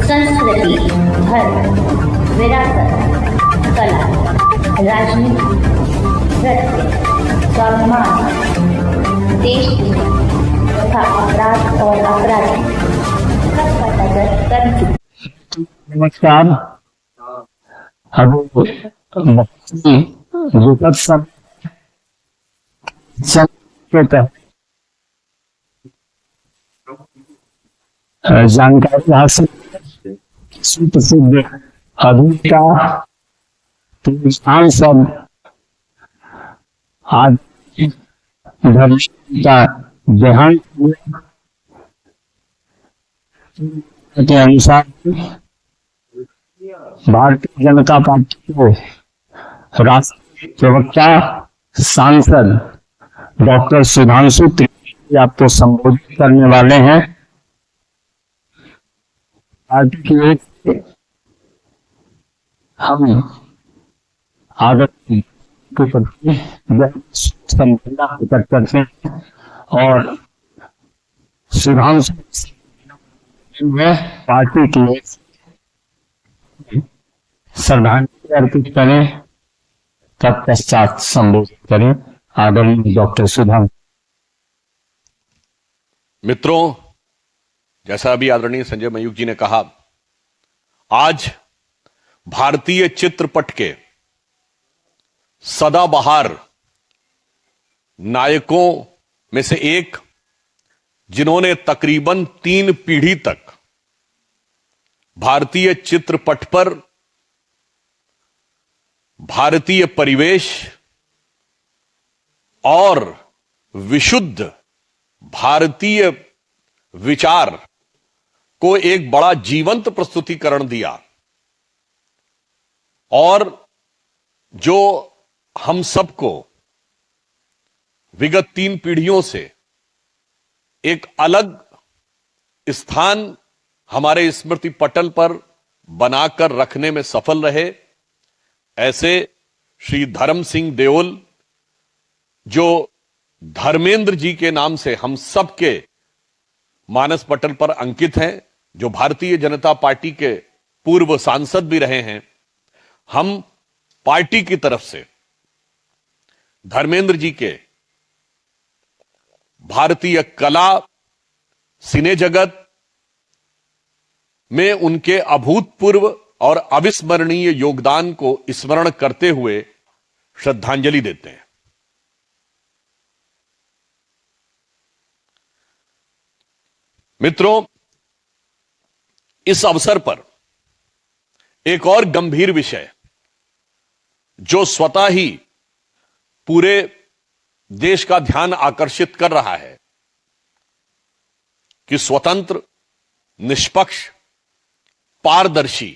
संस्कृति, धर्म, विरासत, कला, राजनीति, नृत्य, स्वाभिमान, देश तथा अपराध और अपराधी सबका नजर कर चुकी। नमस्कार। जानकारी हासिल सुप्रसिद्ध अभिनेता सांसद आज का देहांत के अनुसार भारतीय जनता पार्टी को राष्ट्रीय प्रवक्ता सांसद डॉक्टर सुधांशु त्रिवेदी आपको संबोधित करने वाले हैं। पार्टी की ओर से हम आदर के प्रति संवेदना प्रकट करते हैं और सुधांशु पार्टी की ओर से श्रद्धांजलि अर्पित करें, तत्पश्चात संबोधित करें आदरणीय डॉक्टर सुधांशु। मित्रों, जैसा अभी आदरणीय संजय मयूख जी ने कहा, आज भारतीय चित्रपट के सदाबहार नायकों में से एक, जिन्होंने तकरीबन 3 पीढ़ी तक भारतीय चित्रपट पर भारतीय परिवेश और विशुद्ध भारतीय विचार को एक बड़ा जीवंत प्रस्तुतिकरण दिया और जो हम सबको विगत 3 पीढ़ियों से एक अलग स्थान हमारे स्मृति पटल पर बनाकर रखने में सफल रहे, ऐसे श्री धर्म सिंह देओल, जो धर्मेंद्र जी के नाम से हम सबके मानस पटल पर अंकित हैं, जो भारतीय जनता पार्टी के पूर्व सांसद भी रहे हैं, हम पार्टी की तरफ से धर्मेंद्र जी के भारतीय कला, सिने जगत में उनके अभूतपूर्व और अविस्मरणीय योगदान को स्मरण करते हुए श्रद्धांजलि देते हैं। मित्रों, इस अवसर पर एक और गंभीर विषय जो स्वतः ही पूरे देश का ध्यान आकर्षित कर रहा है कि स्वतंत्र, निष्पक्ष, पारदर्शी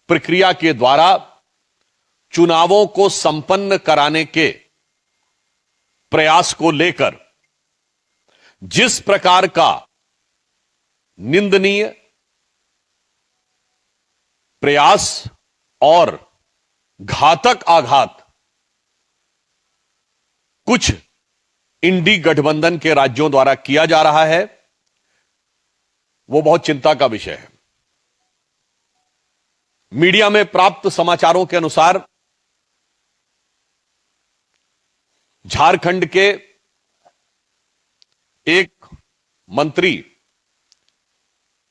प्रक्रिया के द्वारा चुनावों को संपन्न कराने के प्रयास को लेकर जिस प्रकार का निंदनीय प्रयास और घातक आघात कुछ इंडी गठबंधन के राज्यों द्वारा किया जा रहा है, वो बहुत चिंता का विषय है। मीडिया में प्राप्त समाचारों के अनुसार झारखंड के एक मंत्री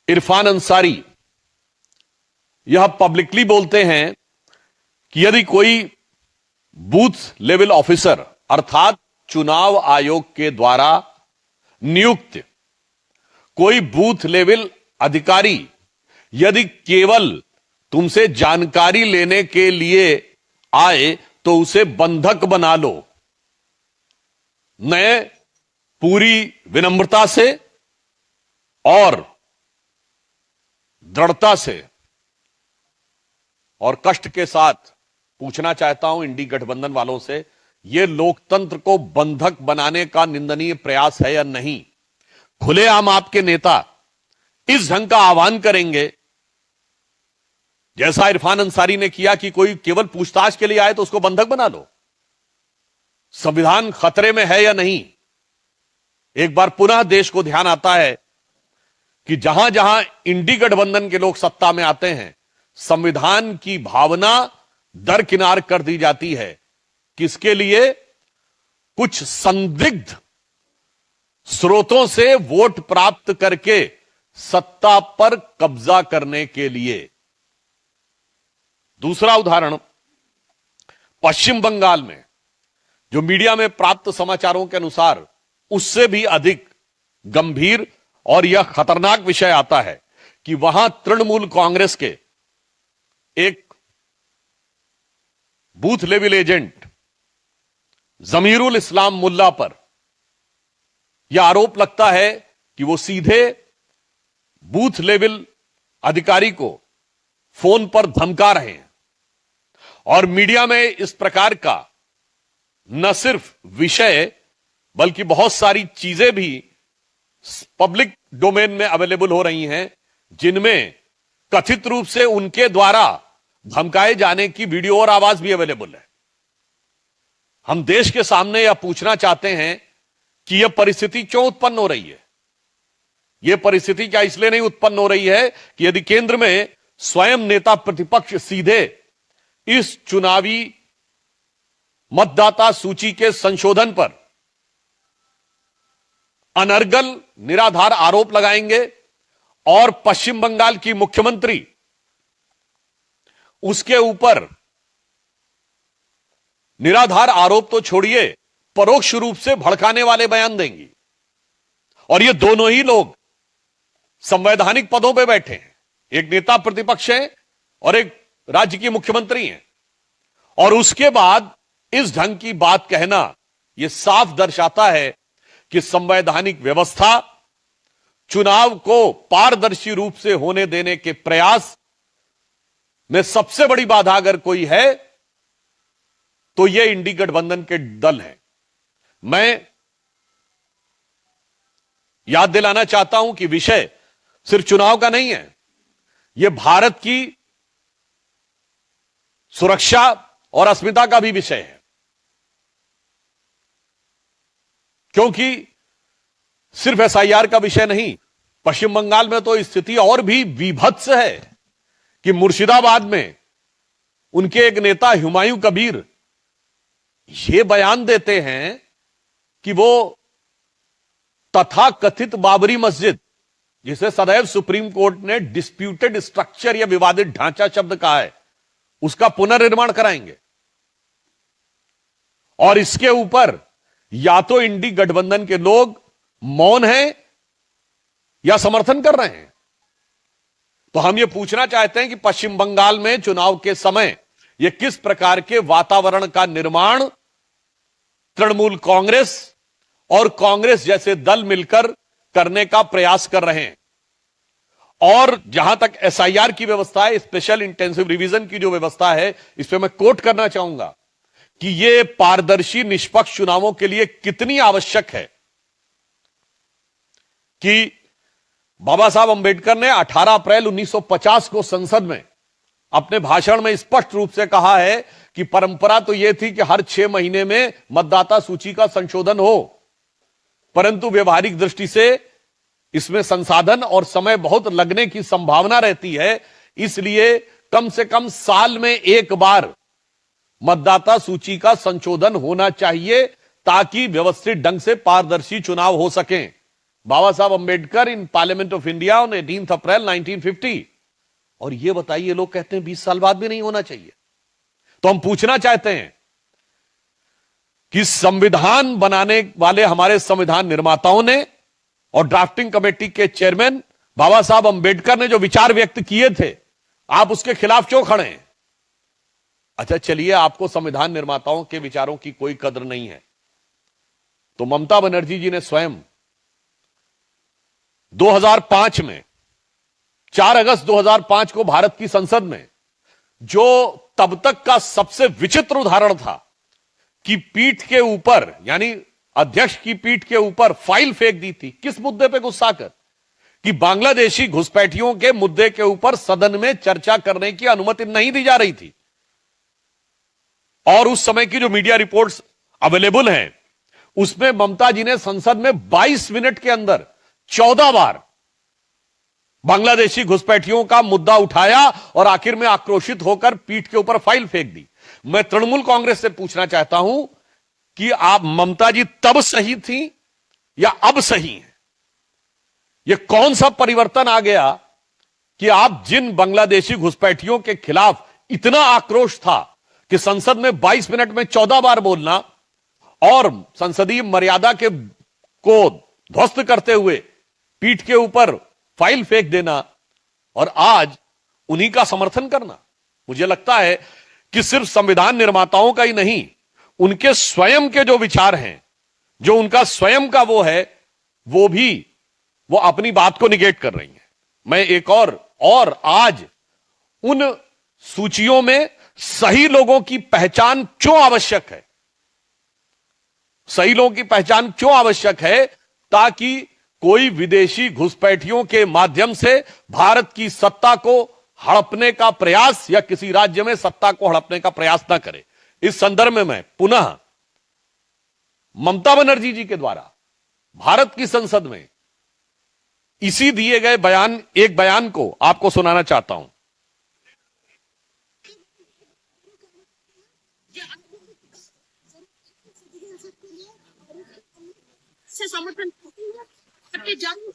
इरफान अंसारी यह पब्लिकली बोलते हैं कि यदि कोई बूथ लेवल ऑफिसर अर्थात चुनाव आयोग के द्वारा नियुक्त कोई बूथ लेवल अधिकारी यदि केवल तुमसे जानकारी लेने के लिए आए तो उसे बंधक बना लो। मैं पूरी विनम्रता से और दृढ़ता से और कष्ट के साथ पूछना चाहता हूं इंडी गठबंधन वालों से, यह लोकतंत्र को बंधक बनाने का निंदनीय प्रयास है या नहीं? खुलेआम आपके नेता इस ढंग का आह्वान करेंगे जैसा इरफान अंसारी ने किया कि कोई केवल पूछताछ के लिए आए तो उसको बंधक बना लो? संविधान खतरे में है या नहीं? एक बार पुनः देश को ध्यान आता है कि जहां जहां इंडी गठबंधन के लोग सत्ता में आते हैं, संविधान की भावना दरकिनार कर दी जाती है। किसके लिए? कुछ संदिग्ध स्रोतों से वोट प्राप्त करके सत्ता पर कब्जा करने के लिए। दूसरा उदाहरण, पश्चिम बंगाल में जो मीडिया में प्राप्त समाचारों के अनुसार उससे भी अधिक गंभीर और यह खतरनाक विषय आता है कि वहां तृणमूल कांग्रेस के एक बूथ लेवल एजेंट जमीरुल इस्लाम मुल्ला पर यह आरोप लगता है कि वो सीधे बूथ लेवल अधिकारी को फोन पर धमका रहे हैं। और मीडिया में इस प्रकार का न सिर्फ विषय बल्कि बहुत सारी चीजें भी पब्लिक डोमेन में अवेलेबल हो रही हैं, जिनमें कथित रूप से उनके द्वारा धमकाए जाने की वीडियो और आवाज भी अवेलेबल है। हम देश के सामने यह पूछना चाहते हैं कि यह परिस्थिति क्यों उत्पन्न हो रही है। यह परिस्थिति क्या इसलिए नहीं उत्पन्न हो रही है कि यदि केंद्र में स्वयं नेता प्रतिपक्ष सीधे इस चुनावी मतदाता सूची के संशोधन पर अनर्गल निराधार आरोप लगाएंगे और पश्चिम बंगाल की मुख्यमंत्री उसके ऊपर निराधार आरोप तो छोड़िए, परोक्ष रूप से भड़काने वाले बयान देंगी। और ये दोनों ही लोग संवैधानिक पदों पे बैठे हैं, एक नेता प्रतिपक्ष है और एक राज्य की मुख्यमंत्री हैं। और उसके बाद इस ढंग की बात कहना यह साफ दर्शाता है कि संवैधानिक व्यवस्था चुनाव को पारदर्शी रूप से होने देने के प्रयास में सबसे बड़ी बाधा अगर कोई है तो यह इंडी गठबंधन के दल है। मैं याद दिलाना चाहता हूं कि विषय सिर्फ चुनाव का नहीं है, यह भारत की सुरक्षा और अस्मिता का भी विषय है। क्योंकि सिर्फ एसआईआर का विषय नहीं, पश्चिम बंगाल में तो स्थिति और भी विभत्स है कि मुर्शिदाबाद में उनके एक नेता हुमायूं कबीर ये बयान देते हैं कि वो तथाकथित बाबरी मस्जिद, जिसे सदैव सुप्रीम कोर्ट ने डिस्प्यूटेड स्ट्रक्चर या विवादित ढांचा शब्द कहा है, उसका पुनर्निर्माण कराएंगे। और इसके ऊपर या तो इंडी गठबंधन के लोग मौन हैं या समर्थन कर रहे हैं। तो हम यह पूछना चाहते हैं कि पश्चिम बंगाल में चुनाव के समय यह किस प्रकार के वातावरण का निर्माण तृणमूल कांग्रेस और कांग्रेस जैसे दल मिलकर करने का प्रयास कर रहे हैं। और जहां तक एसआईआर की व्यवस्था है, स्पेशल इंटेंसिव रिवीजन की जो व्यवस्था है, इस पर मैं कोट करना चाहूंगा कि यह पारदर्शी निष्पक्ष चुनावों के लिए कितनी आवश्यक है कि बाबा साहब अंबेडकर ने 18 अप्रैल 1950 को संसद में अपने भाषण में स्पष्ट रूप से कहा है कि परंपरा तो यह थी कि हर 6 महीने में मतदाता सूची का संशोधन हो, परंतु व्यवहारिक दृष्टि से इसमें संसाधन और समय बहुत लगने की संभावना रहती है, इसलिए कम से कम साल में एक बार मतदाता सूची का संशोधन होना चाहिए ताकि व्यवस्थित ढंग से पारदर्शी चुनाव हो सकें। बाबा साहब Ambedkar in parliament of India on 18 अप्रैल 1950। और ये बताइए, लोग कहते हैं 20 साल बाद भी नहीं होना चाहिए। तो हम पूछना चाहते हैं कि संविधान बनाने वाले हमारे संविधान निर्माताओं ने और ड्राफ्टिंग कमेटी के चेयरमैन बाबा साहब अंबेडकर ने जो विचार व्यक्त किए थे, आप उसके खिलाफ क्यों खड़े हैं? अच्छा चलिए, आपको संविधान निर्माताओं के विचारों की कोई कद्र नहीं है, तो ममता बनर्जी जी ने स्वयं 2005 में 4 अगस्त 2005 को भारत की संसद में जो तब तक का सबसे विचित्र उदाहरण था कि पीठ के ऊपर, यानी अध्यक्ष की पीठ के ऊपर फाइल फेंक दी थी। किस मुद्दे पे गुस्सा कर? कि बांग्लादेशी घुसपैठियों के मुद्दे के ऊपर सदन में चर्चा करने की अनुमति नहीं दी जा रही थी। और उस समय की जो मीडिया रिपोर्ट्स अवेलेबल हैं, उसमें ममता जी ने संसद में 22 मिनट के अंदर 14 बार बांग्लादेशी घुसपैठियों का मुद्दा उठाया और आखिर में आक्रोशित होकर पीठ के ऊपर फाइल फेंक दी। मैं तृणमूल कांग्रेस से पूछना चाहता हूं कि आप ममता जी तब सही थी या अब सही हैं? यह कौन सा परिवर्तन आ गया कि आप जिन बांग्लादेशी घुसपैठियों के खिलाफ इतना आक्रोश था कि संसद में 22 मिनट में 14 बार बोलना और संसदीय मर्यादा को ध्वस्त करते हुए पीठ के ऊपर फाइल फेंक देना और आज उन्हीं का समर्थन करना। मुझे लगता है कि सिर्फ संविधान निर्माताओं का ही नहीं, उनके स्वयं के जो विचार हैं, जो उनका स्वयं का वो है, वो अपनी बात को निगेट कर रही हैं। मैं एक और आज उन सूचियों में सही लोगों की पहचान क्यों आवश्यक है, सही लोगों की पहचान क्यों आवश्यक है, ताकि कोई विदेशी घुसपैठियों के माध्यम से भारत की सत्ता को हड़पने का प्रयास या किसी राज्य में सत्ता को हड़पने का प्रयास ना करे। इस संदर्भ में मैं पुनः ममता बनर्जी जी के द्वारा भारत की संसद में इसी दिए गए एक बयान को आपको सुनाना चाहता हूं। से समर्थन करके जाऊं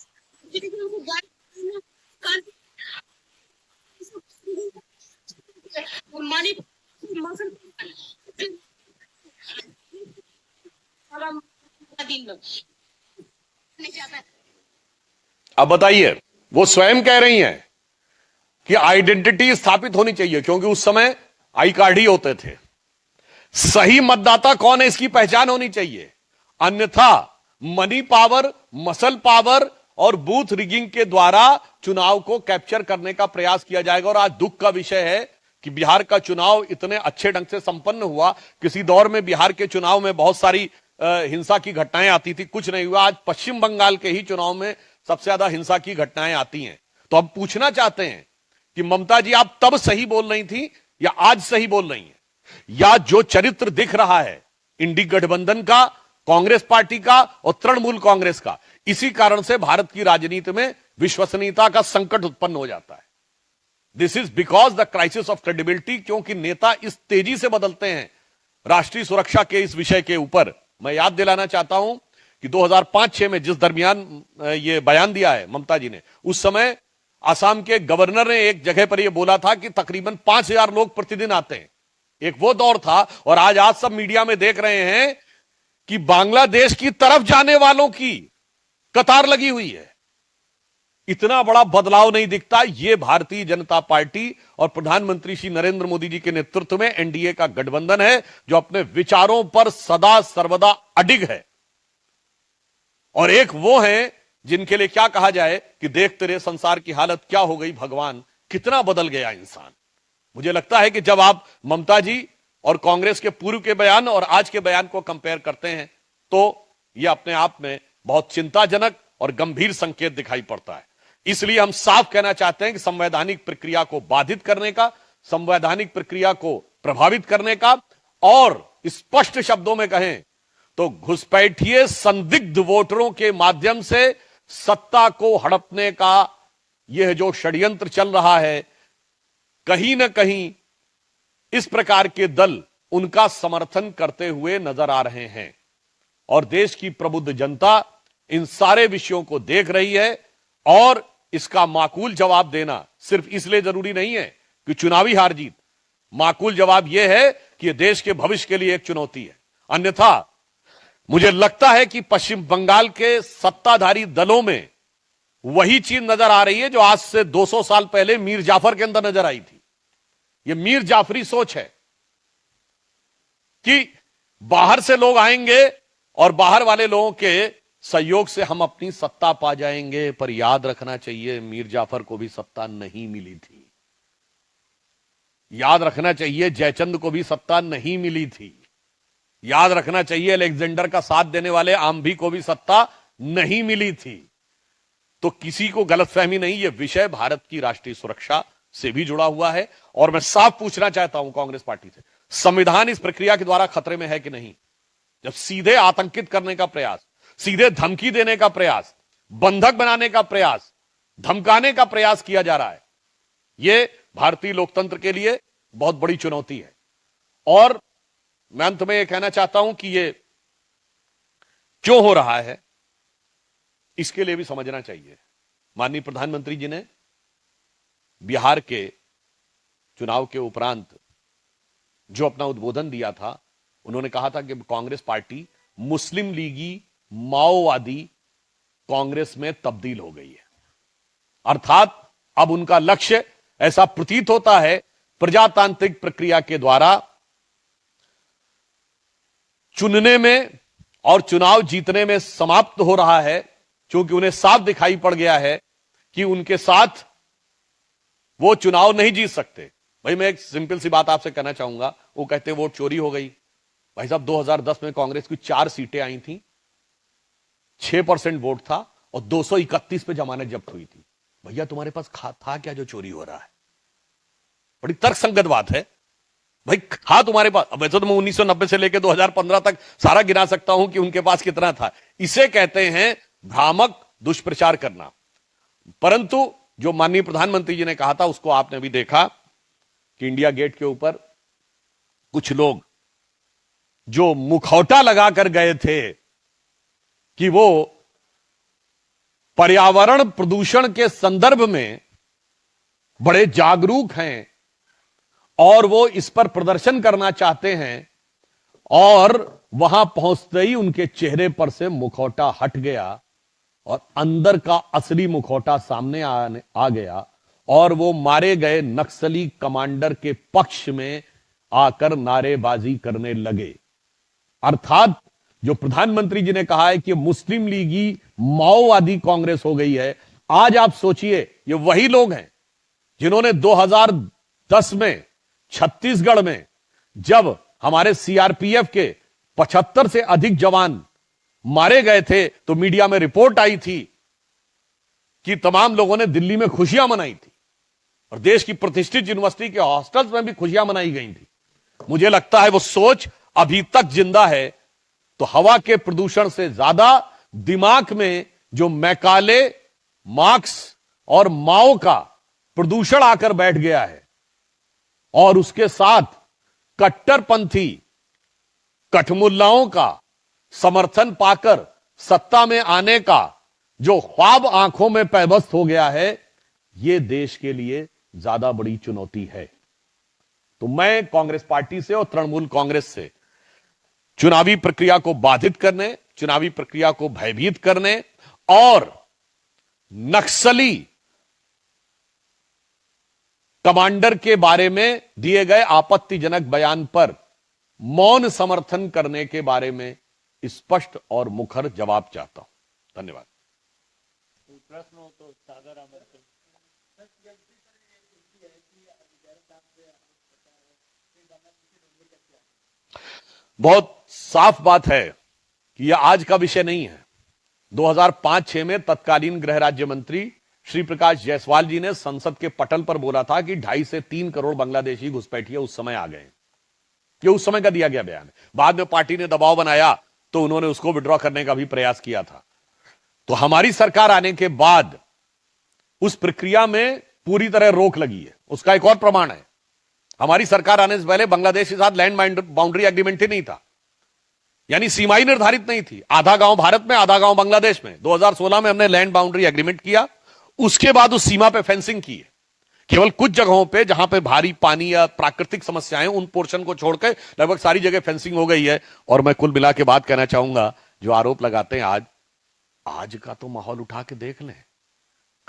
अब बताइए, वो स्वयं कह रही हैं कि आइडेंटिटी स्थापित होनी चाहिए, क्योंकि उस समय आई कार्ड ही होते थे। सही मतदाता कौन है इसकी पहचान होनी चाहिए, अन्यथा मनी पावर, मसल पावर और बूथ रिगिंग के द्वारा चुनाव को कैप्चर करने का प्रयास किया जाएगा। और आज दुख का विषय है कि बिहार का चुनाव इतने अच्छे ढंग से संपन्न हुआ। किसी दौर में बिहार के चुनाव में बहुत सारी हिंसा की घटनाएं आती थी, कुछ नहीं हुआ। आज पश्चिम बंगाल के ही चुनाव में सबसे ज्यादा हिंसा की घटनाएं आती हैं। तो हम पूछना चाहते हैं कि ममता जी, आप तब सही बोल रही थी या आज सही बोल रही हैं, या जो चरित्र दिख रहा है इंडी गठबंधन का, कांग्रेस पार्टी का और तृणमूल कांग्रेस का, इसी कारण से भारत की राजनीति में विश्वसनीयता का संकट उत्पन्न हो जाता है। This is because the crisis of credibility, क्योंकि नेता इस तेजी से बदलते हैं राष्ट्रीय सुरक्षा के इस विषय के ऊपर। मैं याद दिलाना चाहता हूं कि 2005-6 में जिस दरमियान ये बयान दिया है ममता जी ने, उस समय असम के गवर्नर ने एक जगह पर यह बोला था कि तकरीबन 5000 लोग प्रतिदिन आते हैं। एक वो दौर था, और आज सब मीडिया में देख रहे हैं कि बांग्लादेश की तरफ जाने वालों की कतार लगी हुई है। इतना बड़ा बदलाव नहीं दिखता। यह भारतीय जनता पार्टी और प्रधानमंत्री श्री नरेंद्र मोदी जी के नेतृत्व में एनडीए का गठबंधन है, जो अपने विचारों पर सदा सर्वदा अडिग है। और एक वो है जिनके लिए क्या कहा जाए कि देख तेरे संसार की हालत क्या हो गई भगवान, कितना बदल गया इंसान। मुझे लगता है कि जब आप ममता जी और कांग्रेस के पूर्व के बयान और आज के बयान को कंपेयर करते हैं, तो यह अपने आप में बहुत चिंताजनक और गंभीर संकेत दिखाई पड़ता है। इसलिए हम साफ कहना चाहते हैं कि संवैधानिक प्रक्रिया को बाधित करने का, संवैधानिक प्रक्रिया को प्रभावित करने का, और स्पष्ट शब्दों में कहें तो घुसपैठिए संदिग्ध वोटरों के माध्यम से सत्ता को हड़पने का यह जो षड्यंत्र चल रहा है, कहीं ना कहीं इस प्रकार के दल उनका समर्थन करते हुए नजर आ रहे हैं। और देश की प्रबुद्ध जनता इन सारे विषयों को देख रही है, और इसका माकूल जवाब देना सिर्फ इसलिए जरूरी नहीं है कि चुनावी हार जीत, माकूल जवाब यह है कि यह देश के भविष्य के लिए एक चुनौती है। अन्यथा मुझे लगता है कि पश्चिम बंगाल के सत्ताधारी दलों में वही चीज नजर आ रही है जो आज से 200 साल पहले मीर जाफर के अंदर नजर आई थी। यह मीर जाफरी सोच है कि बाहर से लोग आएंगे और बाहर वाले लोगों के सहयोग से हम अपनी सत्ता पा जाएंगे। पर याद रखना चाहिए, मीर जाफर को भी सत्ता नहीं मिली थी। याद रखना चाहिए, जयचंद को भी सत्ता नहीं मिली थी। याद रखना चाहिए, अलेक्जेंडर का साथ देने वाले आम्भी को भी सत्ता नहीं मिली थी। तो किसी को गलतफहमी नहीं, यह विषय भारत की राष्ट्रीय सुरक्षा से भी जुड़ा हुआ है। और मैं साफ पूछना चाहता हूं कांग्रेस पार्टी से, संविधान इस प्रक्रिया के द्वारा खतरे में है कि नहीं? जब सीधे आतंकित करने का प्रयास, सीधे धमकी देने का प्रयास, बंधक बनाने का प्रयास, धमकाने का प्रयास किया जा रहा है। यह भारतीय लोकतंत्र के लिए बहुत बड़ी चुनौती है। और मैं अंत में यह कहना चाहता हूं कि यह क्यों हो रहा है, इसके लिए भी समझना चाहिए। माननीय प्रधानमंत्री जी ने बिहार के चुनाव के उपरांत जो अपना उद्बोधन दिया था, उन्होंने कहा था कि कांग्रेस पार्टी मुस्लिम लीगी माओवादी कांग्रेस में तब्दील हो गई है। अर्थात अब उनका लक्ष्य, ऐसा प्रतीत होता है, प्रजातांत्रिक प्रक्रिया के द्वारा चुनने में और चुनाव जीतने में समाप्त हो रहा है, क्योंकि उन्हें साफ दिखाई पड़ गया है कि उनके साथ वो चुनाव नहीं जीत सकते। भाई मैं एक सिंपल सी बात आपसे कहना चाहूंगा, वो कहते वोट चोरी हो गई। भाई साहब 2010 में कांग्रेस की 4 सीटें आई थी, 6% वोट था और 231 पे जमानत जब्त हुई थी। भैया तुम्हारे पास था क्या जो चोरी हो रहा है? बड़ी तर्कसंगत बात है। भाई था तुम्हारे पास। अब वैसे तो मैं 1990 से लेकर 2015 तक सारा गिना सकता हूं कि उनके पास कितना था। इसे कहते हैं भ्रामक दुष्प्रचार करना। परंतु जो माननीय प्रधानमंत्री जी ने कहा था, उसको आपने भी देखा कि इंडिया गेट के ऊपर कुछ लोग जो मुखौटा लगाकर गए थे कि वो पर्यावरण प्रदूषण के संदर्भ में बड़े जागरूक हैं और वो इस पर प्रदर्शन करना चाहते हैं, और वहां पहुंचते ही उनके चेहरे पर से मुखौटा हट गया और अंदर का असली मुखौटा सामने आ गया और वो मारे गए नक्सली कमांडर के पक्ष में आकर नारेबाजी करने लगे। अर्थात जो प्रधानमंत्री जी ने कहा है कि मुस्लिम लीगी माओवादी कांग्रेस हो गई है, आज आप सोचिए ये वही लोग हैं जिन्होंने 2010 में छत्तीसगढ़ में जब हमारे सीआरपीएफ के 75 से अधिक जवान मारे गए थे तो मीडिया में रिपोर्ट आई थी कि तमाम लोगों ने दिल्ली में खुशियां मनाई थी और देश की प्रतिष्ठित यूनिवर्सिटी के हॉस्टल्स में भी खुशियां मनाई गई थी। मुझे लगता है वो सोच अभी तक जिंदा है। तो हवा के प्रदूषण से ज्यादा दिमाग में जो मैकाले, मार्क्स और माओ का प्रदूषण आकर बैठ गया है और उसके साथ कट्टरपंथी कठमुल्लाओं का समर्थन पाकर सत्ता में आने का जो ख्वाब आंखों में पैबस्त हो गया है, यह देश के लिए ज्यादा बड़ी चुनौती है। तो मैं कांग्रेस पार्टी से और तृणमूल कांग्रेस से चुनावी प्रक्रिया को बाधित करने, चुनावी प्रक्रिया को भयभीत करने और नक्सली कमांडर के बारे में दिए गए आपत्तिजनक बयान पर मौन समर्थन करने के बारे में स्पष्ट और मुखर जवाब चाहता हूं। धन्यवाद। बहुत साफ बात है कि यह आज का विषय नहीं है। 2005-6 में तत्कालीन गृह राज्य मंत्री श्री प्रकाश जायसवाल जी ने संसद के पटल पर बोला था कि 2.5 से 3 करोड़ बांग्लादेशी घुसपैठिए उस समय आ गए। ये उस समय का दिया गया बयान है। बाद में पार्टी ने दबाव बनाया तो उन्होंने उसको विड्रॉ करने का भी प्रयास किया था। तो हमारी सरकार आने के बाद उस प्रक्रिया में पूरी तरह रोक लगी है। उसका एक और प्रमाण है, हमारी सरकार आने से पहले बांग्लादेश के साथ लैंड बाउंड्री एग्रीमेंट ही नहीं था, यानी सीमाएं निर्धारित नहीं थी। आधा गांव भारत में, आधा गांव बांग्लादेश में। 2016 में हमने लैंड बाउंड्री एग्रीमेंट किया, उसके बाद उस सीमा पे फेंसिंग की है। केवल कुछ जगहों पे जहां पे भारी पानी या प्राकृतिक समस्याएं, उन पोर्शन को छोड़कर लगभग सारी जगह फेंसिंग हो गई है। और मैं कुल मिला के बात कहना चाहूंगा, जो आरोप लगाते हैं आज का तो माहौल उठा के देख लें,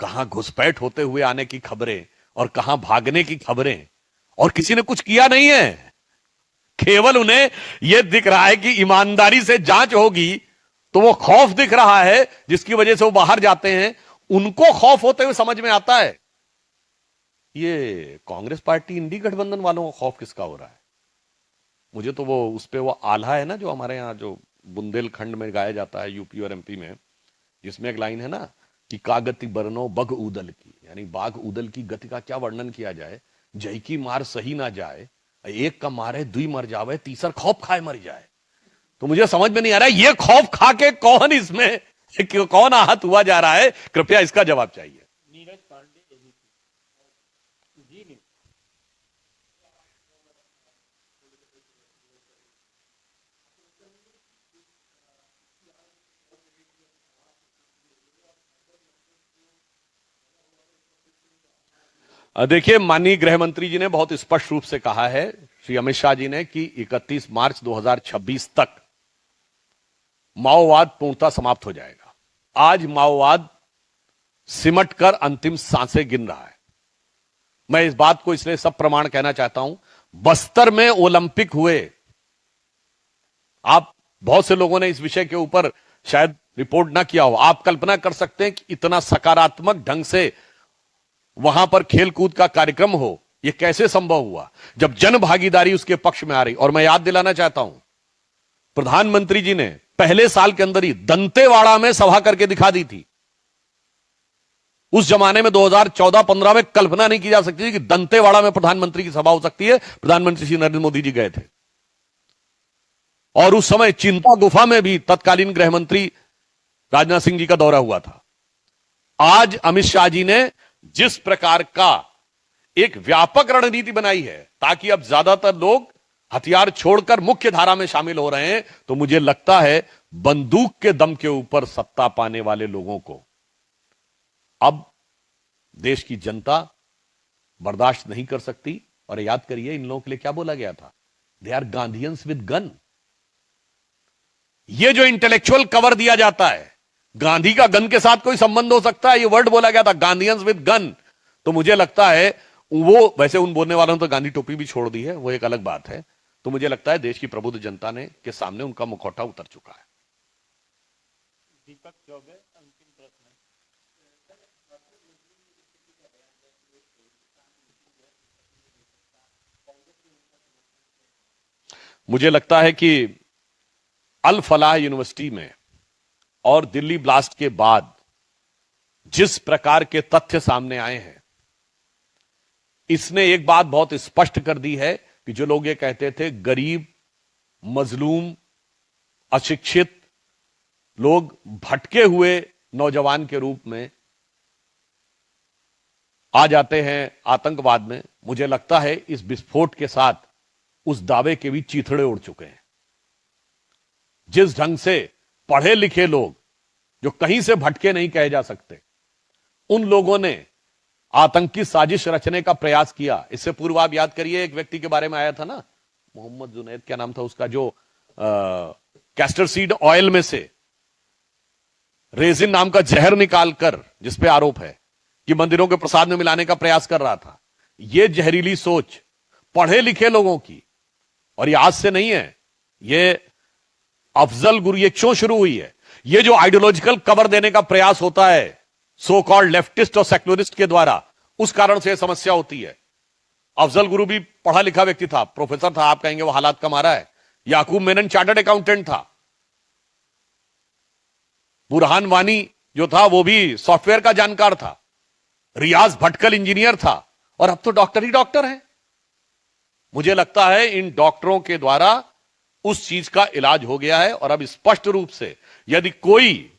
कहां घुसपैठ होते हुए आने की खबरें और कहां भागने की खबरें, और किसी ने कुछ किया नहीं है। केवल उन्हें यह दिख रहा है कि ईमानदारी से जांच होगी, तो वो खौफ दिख रहा है जिसकी वजह से वो बाहर जाते हैं। उनको खौफ होते हुए समझ में आता है। ये कांग्रेस पार्टी इंडी गठबंधन वालों को खौफ किसका हो रहा है? मुझे तो वो उस पे वो आल्हा है ना, जो हमारे यहाँ जो बुंदेलखंड में गाया जाता है, यूपी और एमपी में, जिसमें एक लाइन है ना कि कागति बरनो बग उदल की, यानी बाघ उदल की गति का क्या वर्णन किया जाए। जय की मार सही ना जाए, एक का मारे दुई मर जावे, तीसर खौफ खाए मर जाए। तो मुझे समझ में नहीं आ रहा है ये खौफ खा के कौन इसमें कौन आहत हुआ जा रहा है। कृपया इसका जवाब चाहिए। देखिए, माननीय गृह मंत्री जी ने बहुत स्पष्ट रूप से कहा है, श्री अमित शाह जी ने, कि 31 मार्च 2026 तक माओवाद पूर्णतः समाप्त हो जाएगा। आज माओवाद सिमट कर अंतिम सांसें गिन रहा है। मैं इस बात को इसलिए सब प्रमाण कहना चाहता हूं, बस्तर में ओलंपिक हुए, आप बहुत से लोगों ने इस विषय के ऊपर शायद रिपोर्ट ना किया हो, आप कल्पना कर सकते हैं कि इतना सकारात्मक ढंग से वहां पर खेलकूद का कार्यक्रम हो, यह कैसे संभव हुआ, जब जन भागीदारी उसके पक्ष में आ रही। और मैं याद दिलाना चाहता हूं, प्रधानमंत्री जी ने पहले साल के अंदर ही दंतेवाड़ा में सभा करके दिखा दी थी। उस जमाने में 2014-15 में कल्पना नहीं की जा सकती थी कि दंतेवाड़ा में प्रधानमंत्री की सभा हो सकती है। प्रधानमंत्री श्री नरेंद्र मोदी जी गए थे, और उस समय चिंता गुफा में भी तत्कालीन गृह मंत्री राजनाथ सिंह जी का दौरा हुआ था। आज अमित शाह जी ने जिस प्रकार का एक व्यापक रणनीति बनाई है, ताकि अब ज्यादातर लोग हथियार छोड़कर मुख्य धारा में शामिल हो रहे हैं, तो मुझे लगता है बंदूक के दम के ऊपर सत्ता पाने वाले लोगों को अब देश की जनता बर्दाश्त नहीं कर सकती। और याद करिए, इन लोगों के लिए क्या बोला गया था, दे आर गांधीयंस विद गन। ये जो इंटेलेक्चुअल कवर दिया जाता है, गांधी का गन के साथ कोई संबंध हो सकता है, ये वर्ड बोला गया था, गांधीयंस विद गन। तो मुझे लगता है वो, वैसे उन बोलने वालों ने तो गांधी टोपी भी छोड़ दी है, वो एक अलग बात है। तो मुझे लगता है देश की प्रबुद्ध जनता ने के सामने उनका मुखौटा उतर चुका है। दीपक चौबे, अंतिम प्रश्न। मुझे लगता है कि अल फलाह यूनिवर्सिटी में और दिल्ली ब्लास्ट के बाद जिस प्रकार के तथ्य सामने आए हैं, इसने एक बात बहुत स्पष्ट कर दी है कि जो लोग ये कहते थे गरीब, मजलूम, अशिक्षित लोग भटके हुए नौजवान के रूप में आ जाते हैं आतंकवाद में, मुझे लगता है इस विस्फोट के साथ उस दावे के भी चीथड़े उड़ चुके हैं। जिस ढंग से पढ़े लिखे लोग, जो कहीं से भटके नहीं कहे जा सकते, उन लोगों ने आतंकी साजिश रचने का प्रयास किया। इससे पूर्व आप याद करिए, एक व्यक्ति के बारे में आया था ना, मोहम्मद जुनैद, क्या नाम था उसका, जो कैस्टर सीड ऑयल में से रेजिन नाम का जहर निकालकर, जिस पे आरोप है कि मंदिरों के प्रसाद में मिलाने का प्रयास कर रहा था। यह जहरीली सोच पढ़े लिखे लोगों की, और ये आज से नहीं है, ये अफजल गुरु, ये क्यों शुरू हुई है, ये जो आइडियोलॉजिकल कवर देने का प्रयास होता है सो कॉल्ड लेफ्टिस्ट और सेक्युलरिस्ट के द्वारा, उस कारण से समस्या होती है। अफजल गुरु भी पढ़ा लिखा व्यक्ति था, प्रोफेसर था, आप कहेंगे वो हालात का मारा है। याकूब मेनन चार्टर्ड अकाउंटेंट था। बुरहान वानी जो था वो भी सॉफ्टवेयर का जानकार था। रियाज भटकल इंजीनियर था, और अब तो डॉक्टर ही डॉक्टर हैं। मुझे लगता है इन डॉक्टरों के द्वारा उस चीज का इलाज हो गया है। और अब स्पष्ट रूप से यदि कोई,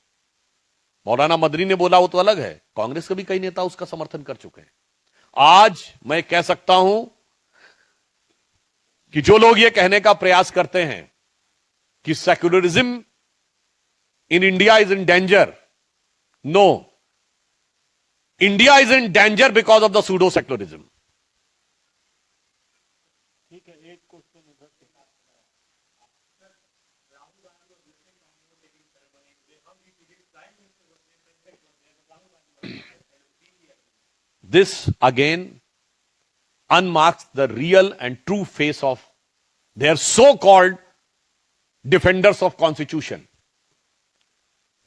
मौलाना मदनी ने बोला वो तो अलग है, कांग्रेस के भी कई नेता उसका समर्थन कर चुके हैं। आज मैं कह सकता हूं कि जो लोग ये कहने का प्रयास करते हैं कि secularism in India is in danger, no, India is in danger because of the pseudo secularism. ठीक है, एक क्वेश्चन उधर से। This again unmarks the real and true face of their so-called defenders of constitution.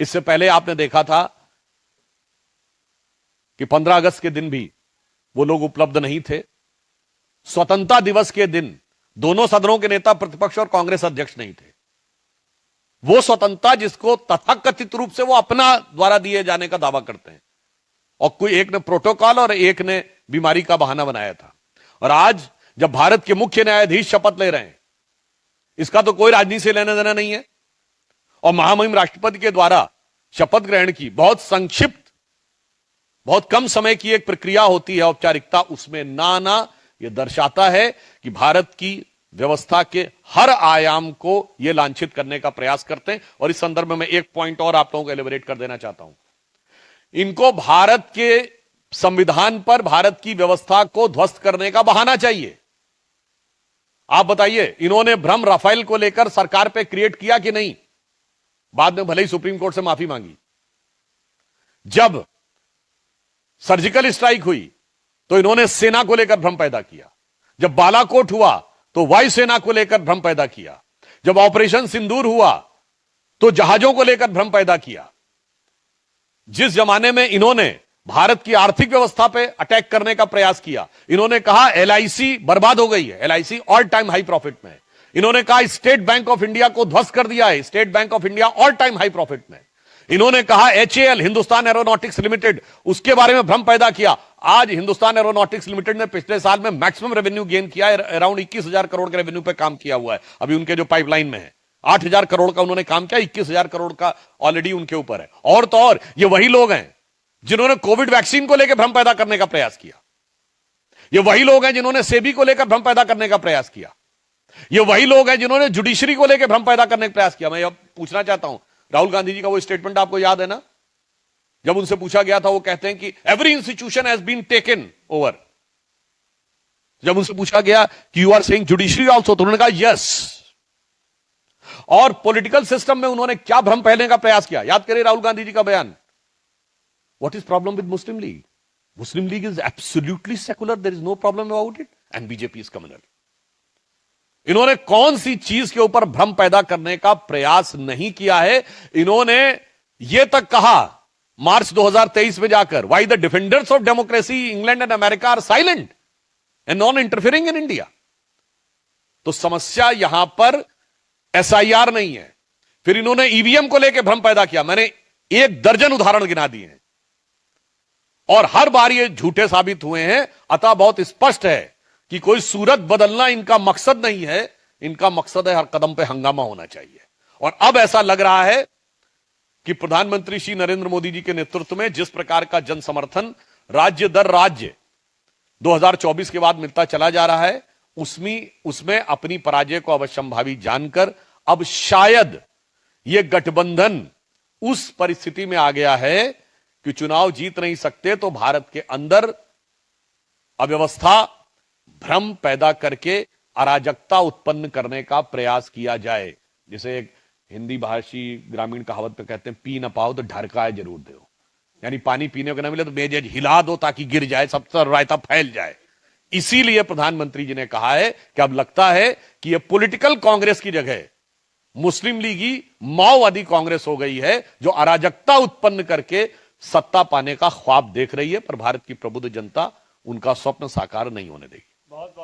इससे पहले आपने देखा था कि 15 अगस्त के दिन भी वो लोग उपलब्ध नहीं थे। स्वतंत्रता दिवस के दिन दोनों सदनों के नेता, प्रतिपक्ष और कांग्रेस अध्यक्ष नहीं थे। वो स्वतंत्रता जिसको तथाकथित रूप से वो अपना द्वारा दिए जाने का दावा करते हैं, और कोई एक ने प्रोटोकॉल और एक ने बीमारी का बहाना बनाया था। और आज जब भारत के मुख्य न्यायाधीश शपथ ले रहे हैं, इसका तो कोई राजनीति से लेना देना नहीं है। और महामहिम राष्ट्रपति के द्वारा शपथ ग्रहण की बहुत संक्षिप्त बहुत कम समय की एक प्रक्रिया होती है औपचारिकता, उसमें ना आना यह दर्शाता है कि भारत की व्यवस्था के हर आयाम को यह लांछित करने का प्रयास करते हैं। और इस संदर्भ में मैं एक पॉइंट और आप लोगों को एलिबरेट कर देना चाहता हूं। इनको भारत के संविधान पर, भारत की व्यवस्था को ध्वस्त करने का बहाना चाहिए। आप बताइए, इन्होंने भ्रम राफेल को लेकर सरकार पे क्रिएट किया कि नहीं? बाद में भले ही सुप्रीम कोर्ट से माफी मांगी। जब सर्जिकल स्ट्राइक हुई तो इन्होंने सेना को लेकर भ्रम पैदा किया। जब बालाकोट हुआ तो वायुसेना को लेकर भ्रम पैदा किया। जब ऑपरेशन सिंदूर हुआ तो जहाजों को लेकर भ्रम पैदा किया। जिस जमाने में इन्होंने भारत की आर्थिक व्यवस्था पे अटैक करने का प्रयास किया, इन्होंने कहा एलआईसी बर्बाद हो गई है, LIC all time high profit में है। इन्होंने कहा स्टेट बैंक ऑफ इंडिया को ध्वस्त कर दिया है, state bank of India all time high profit में। इन्होंने कहा एचएएल, हिंदुस्तान एरोनॉटिक्स लिमिटेड, उसके बारे में भ्रम पैदा किया। आज हिंदुस्तान एरोनॉटिक्स लिमिटेड ने पिछले साल में मैक्सिमम रेवेन्यू गेन किया है, अराउंड 21,000 करोड़ के रेवेन्यू पे काम किया हुआ है। अभी उनके जो पाइपलाइन में है 8,000 करोड़ का उन्होंने काम किया, 21,000 करोड़ का ऑलरेडी उनके ऊपर है। और तो और ये वही लोग हैं जिन्होंने कोविड वैक्सीन को लेकर भ्रम पैदा करने का प्रयास किया। ये वही लोग हैं जिन्होंने सेबी को लेकर भ्रम पैदा करने का प्रयास किया। ये वही लोग हैं जिन्होंने जुडिशरी को लेकर भ्रम पैदा करने का प्रयास किया। मैं अब पूछना चाहता हूं, राहुल गांधी जी का वो स्टेटमेंट आपको याद है ना? जब उनसे पूछा गया था, वो कहते हैं कि every institution has been taken over. जब उनसे पूछा गया कि you are saying judiciary also, तो उन्होंने कहा यस। और पॉलिटिकल सिस्टम में उन्होंने क्या भ्रम फैलाने का प्रयास किया, याद करिए राहुल गांधी जी का बयान। What is problem with Muslim League? Muslim League is absolutely secular, there is no problem about it, and BJP is communal. इन्होंने कौन सी चीज के ऊपर भ्रम पैदा करने का प्रयास नहीं किया है? इन्होंने यह तक कहा मार्च 2023 में जाकर, why the defenders of democracy England and America are silent and non interfering in India. तो समस्या यहां पर एसआईआर नहीं है। फिर इन्होंने ईवीएम को लेकर भ्रम पैदा किया। मैंने 1 दर्जन उदाहरण गिना दिए हैं और हर बार ये झूठे साबित हुए हैं। अतः बहुत स्पष्ट है कि कोई सूरत बदलना इनका मकसद नहीं है। इनका मकसद है हर कदम पे हंगामा होना चाहिए। और अब ऐसा लग रहा है कि प्रधानमंत्री श्री नरेंद्र मोदी जी के नेतृत्व में जिस प्रकार का जन समर्थन राज्य दर राज्य 2024 के बाद मिलता चला जा रहा है, उसमें अपनी पराजय को अवश्यंभावी जानकर अब शायद यह गठबंधन उस परिस्थिति में आ गया है कि चुनाव जीत नहीं सकते तो भारत के अंदर अव्यवस्था, भ्रम पैदा करके अराजकता उत्पन्न करने का प्रयास किया जाए। जिसे एक हिंदी भाषी ग्रामीण कहावत पे कहते हैं, पी न पाओ तो ढरकाए जरूर दो। यानी पानी पीने को ना मिले तो मेज हिला दो ताकि गिर जाए, सब तरफ रायता फैल जाए। इसीलिए प्रधानमंत्री जी ने कहा है कि अब लगता है कि यह पॉलिटिकल कांग्रेस की जगह मुस्लिम लीगी माओवादी कांग्रेस हो गई है, जो अराजकता उत्पन्न करके सत्ता पाने का ख्वाब देख रही है। पर भारत की प्रबुद्ध जनता उनका स्वप्न साकार नहीं होने देगी। बहुत